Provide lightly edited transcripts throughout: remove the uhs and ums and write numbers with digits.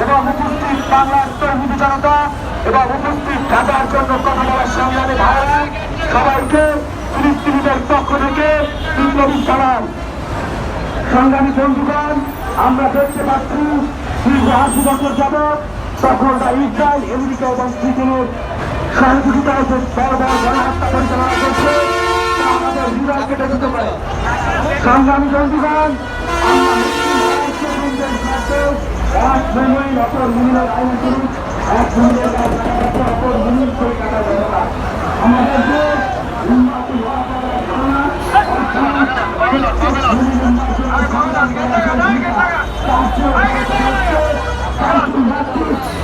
এবং উপস্থিত বাংলার তৌহিদি জনতা এবং উপস্থিত ঢাকার জন্য কথা বলার সংগ্রামে ভাইরা সবাইকে ফিলিস্তিনিদের পক্ষ থেকে বিপ্লবী সালাম। সংগ্রামী বন্ধুগণ, আমরা দেখতে পাচ্ছি দীর্ঘ ৮০ বছর যাবৎ সফলতা ইসরায়েল, আমেরিকা এবং ব্রিটেনের সহযোগিতায় যে বড় বড় গণহত্যা পরিচালনা করছে তা আমাদের হৃদয় কেটে দিতে পারে। সংগ্রামী বন্ধুগণ, আমরা এক মিনিট অপর মিনিটের আইন করি, এক মিনিটের অপর মিনিট করে কাটা যাবে না। আমাদের দেশ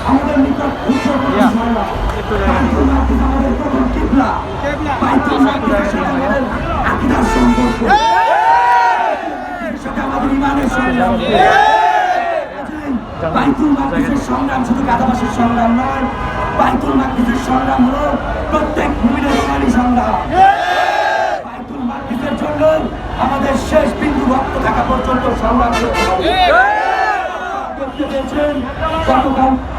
আমাদের নিকট আমাদের প্রথম কিবলা সম্পর্ক আমাদের ইমানের সংগ্রাম। বাইতুল মাকদিসের সংগ্রাম শুধু গাদাবাসীর সংগ্রাম নয়, বাইতুল মাকদিসের সংগ্রাম হলো প্রত্যেক মুমিনের ইমানি সংগ্রাম। বাইতুল মাকদিসের জন্য আমাদের শেষ বিন্দু রক্ত থাকা পর্যন্ত সংগ্রাম করতে হবে। দেখতে পেয়েছেন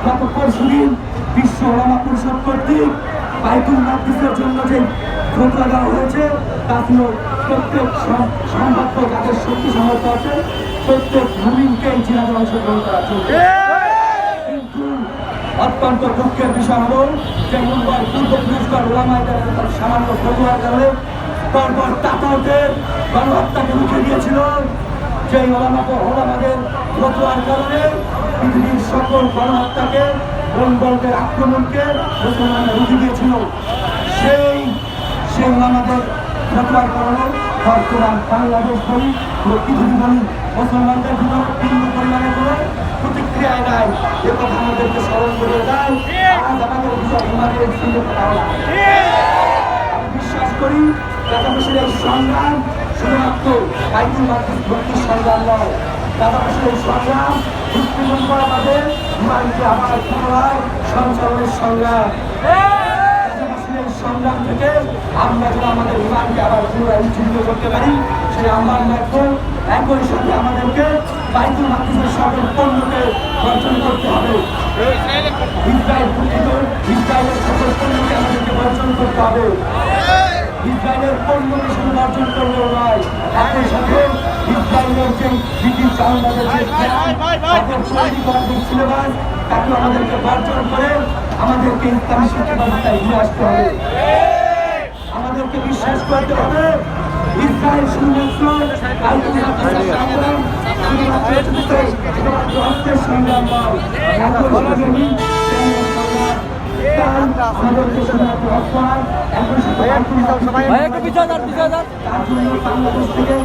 গত পরশুদিন বিশ্ব ওলামা পরিষদ কর্তৃক বাইতুল মাকদিসের জন্য যে ফতোয়া দেওয়া হয়েছে তা ছিল প্রত্যেক সম্ভাব্য যাদের শক্তি সামর্থ্য আছে প্রত্যেক মুমিনকে জিহাদে অংশগ্রহণ করা চলবে। কিন্তু অত্যন্ত দুঃখের বিষয় হল যে মুম্বাই পূর্বপুরুষগণ ওলামাদের সামান্য ফতোয়ার কারণে পরপর তাতারদের গণহত্যাকে রুখে দিয়েছিল। যে ওলামাদের ফতোয়ার কারণে পৃথিবীর সকল গণহত্যাকে মঙ্গলদের আক্রমণকে মুসলমানরা রুখে দিয়েছিল। সেই ওলামাদের ফতোয়ার কারণে বর্তমান বাংলাদেশ বলি পৃথিবী বলি মুসলমানদের ভিতরে বিন্দু পরিমাণে কোনো প্রতিক্রিয়ায় নাই। এ কথা আমাদেরকে স্মরণ করে দেয়। আজ আমাদের ভিতরে ইমানের সুযোগ পাওয়া। আমি বিশ্বাস করি গাদাবাসীর এই সংগ্রাম শুধুমাত্র বাইতুল মাকদিস ভক্তির সংগ্রাম নয়, গাদাবাসীর এই সংগ্রাম উৎপীড়ন করা বাদে ইমানকে আবার পুনরায় সঞ্চালনের সংগ্রাম। সংগ্রাম থেকে আমরা যদি আমাদের ইমানকে আবার পুনরায় উজ্জীবিত করতে পারি সেই আমার লক্ষ্য। একই সাথে আমাদেরকে বাইতুল মাকদিসের সকল পণ্যকে বর্জন করতে হবে। ইসরায়েলের সকল পণ্যকে আমাদেরকে বর্জন করতে হবে। ইসরায়েলের পণ্যকে শুধু বর্জন করলেও নয়, একই সাথে ইসরায়েলের যে ব্রিটিশ আমাদের যে সিলেবাস তাকে আমাদেরকে বর্জন করে আমাদেরকে ইসলামী শিক্ষা ব্যবস্থায় নিয়ে আসতে হবে। আমাদেরকে বিশ্বাস করতে হবে ইসরায়েল শুধুমাত্র সংগ্রাম নয়, বাংলাদেশ থেকে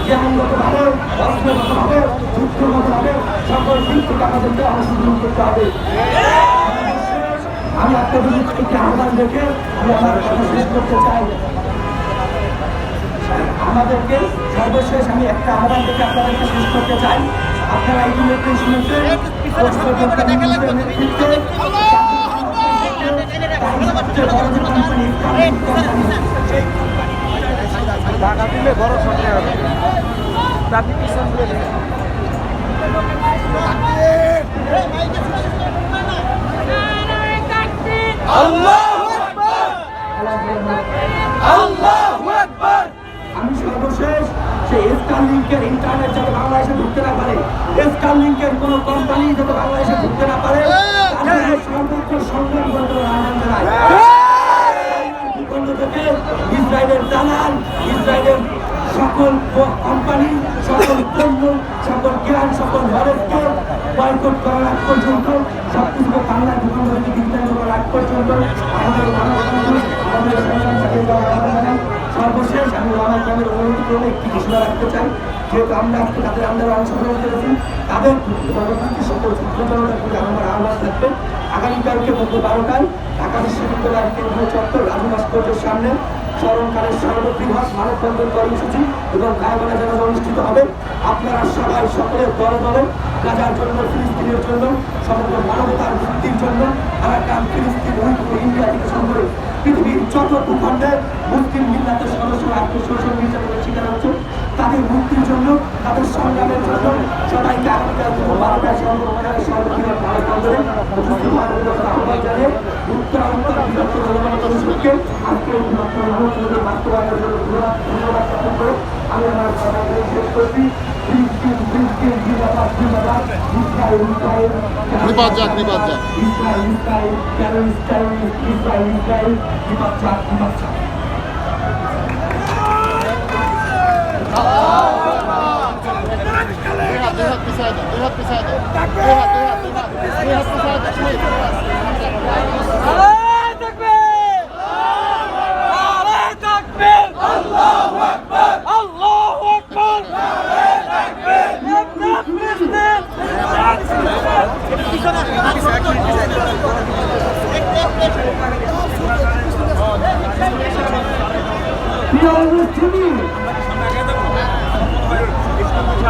জ্ঞানগতভাবে অস্ত্রগতভাবে যুদ্ধগতভাবে সকল দিক থেকে আমাদেরকে অংশগ্রহণ করতে হবে। আমি আপনাদের একটি আহ্বান রেখে আমি আমার কথা শেষ করতে চাই। আমাদেরকে সর্বশেষ আমি একটা আহ্বান থেকে আপনাদেরকে শেষ করতে চাই। আপনারা ইতিমধ্যে শুনেছেন ঢাকা দিলে বড় সরকার হবে ট্রাফিক আমি সর্বশেষ সেই স্টারলিংকের ইন্টারনেট যাতে বাংলাদেশে ঢুকতে না পারে, স্টারলিংকের কোনো কোম্পানি যাতে বাংলাদেশে ঢুকতে না পারে সর্বোচ্চ সংগ্রাম করতে আহ্বান জানাই। ইসরায়েলের দালাল, ইসরায়েলের সকল কোম্পানি, সকল পণ্য, সকল জ্ঞান, সকল নলেজকে বয়কট করার আগ পর্যন্ত সবকিছুকে বাংলায় দোকান থেকে ডিজিটাল করার আগ পর্যন্ত আমাদের সর্বশেষ আমি আমার গ্রামের অনুরোধ করে একটি ঘোষণা রাখতে চাই। যেহেতু আমরা আজকে তাদের আন্দোলনে অংশগ্রহণ করেছি, তাদের পরবর্তী সকল ছাত্রজনতার প্রতি আমার আহ্বান থাকবে আগামীকালকে দুপুর 12টায় ঢাকা বিশ্ববিদ্যালয়ের কেন্দ্রীয় চত্বর রাজু ভাস্কর্যের সামনে স্মরণকালের সর্ববৃহৎ মানববন্ধন কর্মসূচি এবং গায়বানা জানাজা অনুষ্ঠিত হবে। আপনারা সবাই সকলে দলে দলে গাজার জন্য, ফিলিস্তিনের জন্য, সমগ্র মানবতার মুক্তির জন্য, আরাকান, ফিলিস্তিন, উইঘুর, ইন্ডিয়া থেকে শুরু করে পৃথিবীর যত ভূখণ্ডে মুসলিম মিল্লাতের সদস্যরা আত্মশোষণ নির্যাতনের শিকার হচ্ছে, তাদের মুক্তির জন্য, তাদের সংগ্রামের জন্য সবাইকে আগামীকাল দুপুর 12টায় সর্ববৃহৎ মানববন্ধনে উপস্থিত হওয়ার আহ্বান জানিয়ে উত্তর বৃহত্তর জনগণ পরিষদকে আজকে বাস্তবায়নের জন্য ধন্যবাদ জ্ঞাপন করে আমি আমার কথা শেষ করছি।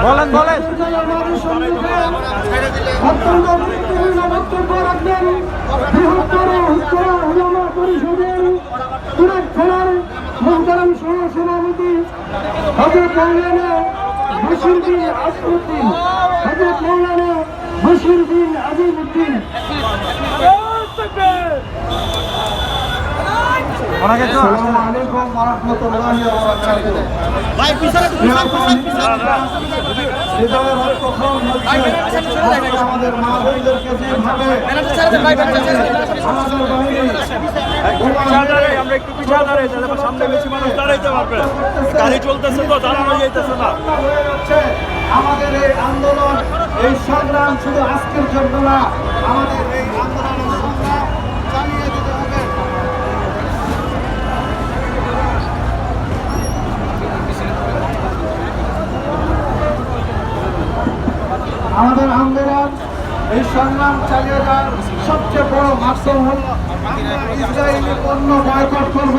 বলেন বলেন অত্যন্ত গুরুত্বপূর্ণ বক্তব্য রাখবেন বৃহত্তর উত্তরা উলামা পরিষদের তুরাগ থানার মোহতারাম সহ সভাপতি হযরত মাওলানা বশির বিন আসদউদ্দিন, হযরত মাওলানা বশির বিন আজিমউদ্দিন। আসসালামু আলাইকুম ওয়া রাহমাতুল্লাহি ওয়া বারাকাতুহু। ভাই পিছনে আমাদের মা বোনদেরকে যেভাবে আমরা একটু পিছিয়ে দাঁড়াই, সামনে বেশি মানুষ দাঁড়াইতে পারবে, গাড়ি চলতেছে তো দাঁড়ানো যাইতেছে না। আমাদের এই আন্দোলন, এই সংগ্রাম শুধু আজকের জন্য না, আমাদের এই আন্দোলনের সংগ্রাম চালিয়ে যেতে হবে। আমাদের আন্দোলন, এই সংগ্রাম চালিয়ে যাওয়ার সবচেয়ে বড় মাধ্যম হল আমরা ইসরায়েলি পণ্য বয়কট করব।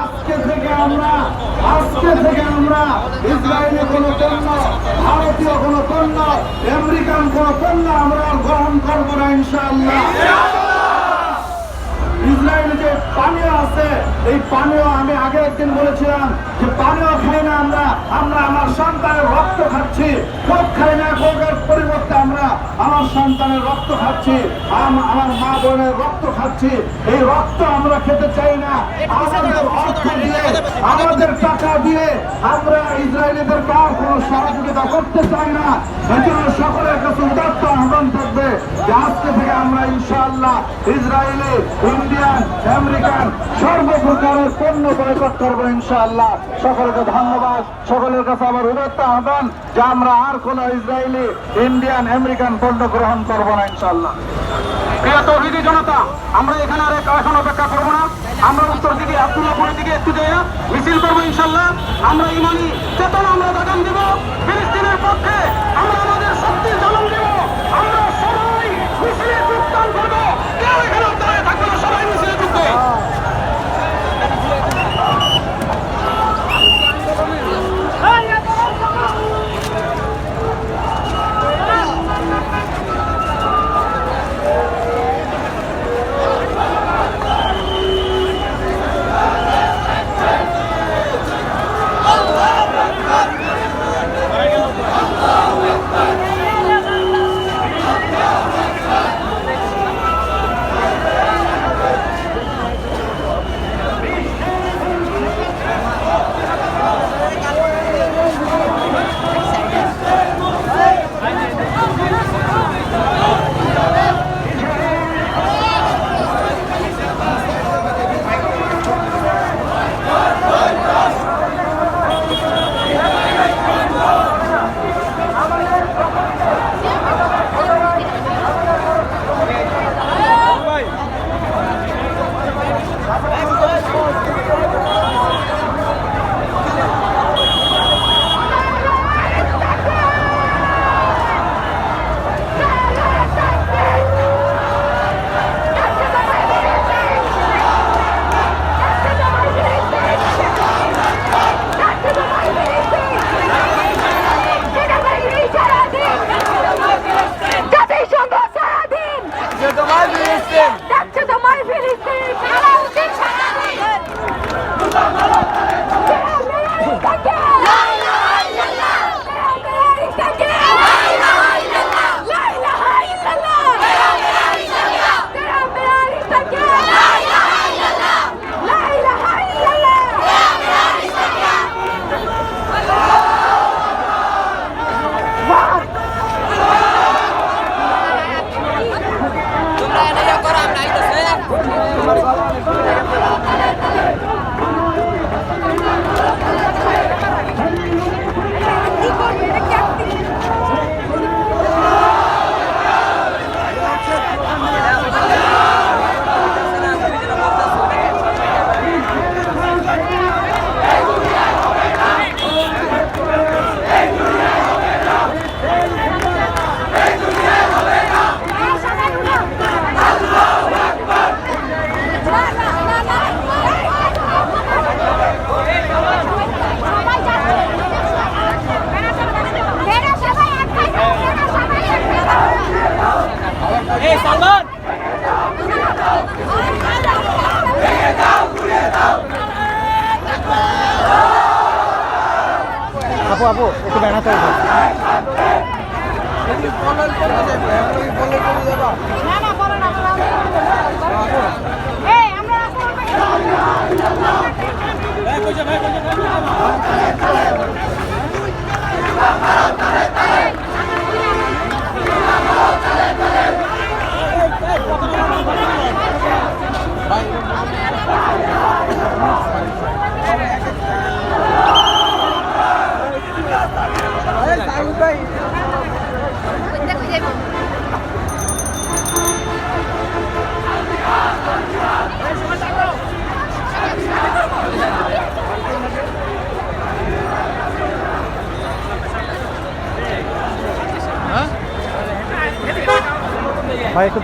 আজকে থেকে আমরা ইসরায়েলি কোনো পণ্য, ভারতীয় কোনো পণ্য, আমেরিকান কোনো পণ্য আমরা গ্রহণ করব না ইনশাআল্লাহ। ইসরায়েলে যে পানীয় আছে, এই পানীয় আমি আগে একদিন বলেছিলাম যে পানীয় খাই না আমরা আমার সন্তানের রক্ত খাচ্ছি। কোক খাই না, কোকের পরিবর্তে আমরা আমার সন্তানের রক্ত খাচ্ছি, আমার মা বোনের রক্ত খাচ্ছি। এই রক্ত আমরা খেতে চাই না। আমাদের অর্থ দিয়ে, আমাদের টাকা দিয়ে আমরা ইসরায়েলিদের কার কোনো সহযোগিতা করতে চাই না। এজন্য সকলের কাছে উদাত্ত আহ্বান থাকবে যে আজকে থেকে আমরা ইনশাআল্লাহ ইসরায়েলি, ইন্ডিয়ান, আমেরিকান সর্বপ্রকারের পণ্য বয়কট করবো ইনশাআল্লাহ। সকলকে ধন্যবাদ। সকলের কাছে আবার উদাত্ত আহ্বান যে আমরা আর কোন ইসরায়েলি, ইন্ডিয়ান, আমেরিকান পণ্য গ্রহণ করবো না ইনশাআল্লাহ। প্রিয় তৌহিদি জনতা, আমরা এখানে আর এখন অপেক্ষা করবো না। আমরা উত্তর দিকে আব্দুল্লাহপুরের দিকে একটু যেয়ে মিছিল করবো ইনশাআল্লাহ। আমরা ইমানি চেতনা আমরা দাগান দিব ফিলিস্তিনের পক্ষে। আমরা আমাদের শক্তির জ্বালান দিব। আমরা সবাই মিছিলে যোগদান করবো। কেউ এখানে দাঁড়িয়ে থাকবে না, সবাই মিছিলে যুক্ত। আপু আপু একটু ব্যানাতে উঠো। না না বলো না এই আমরা ভাই একটু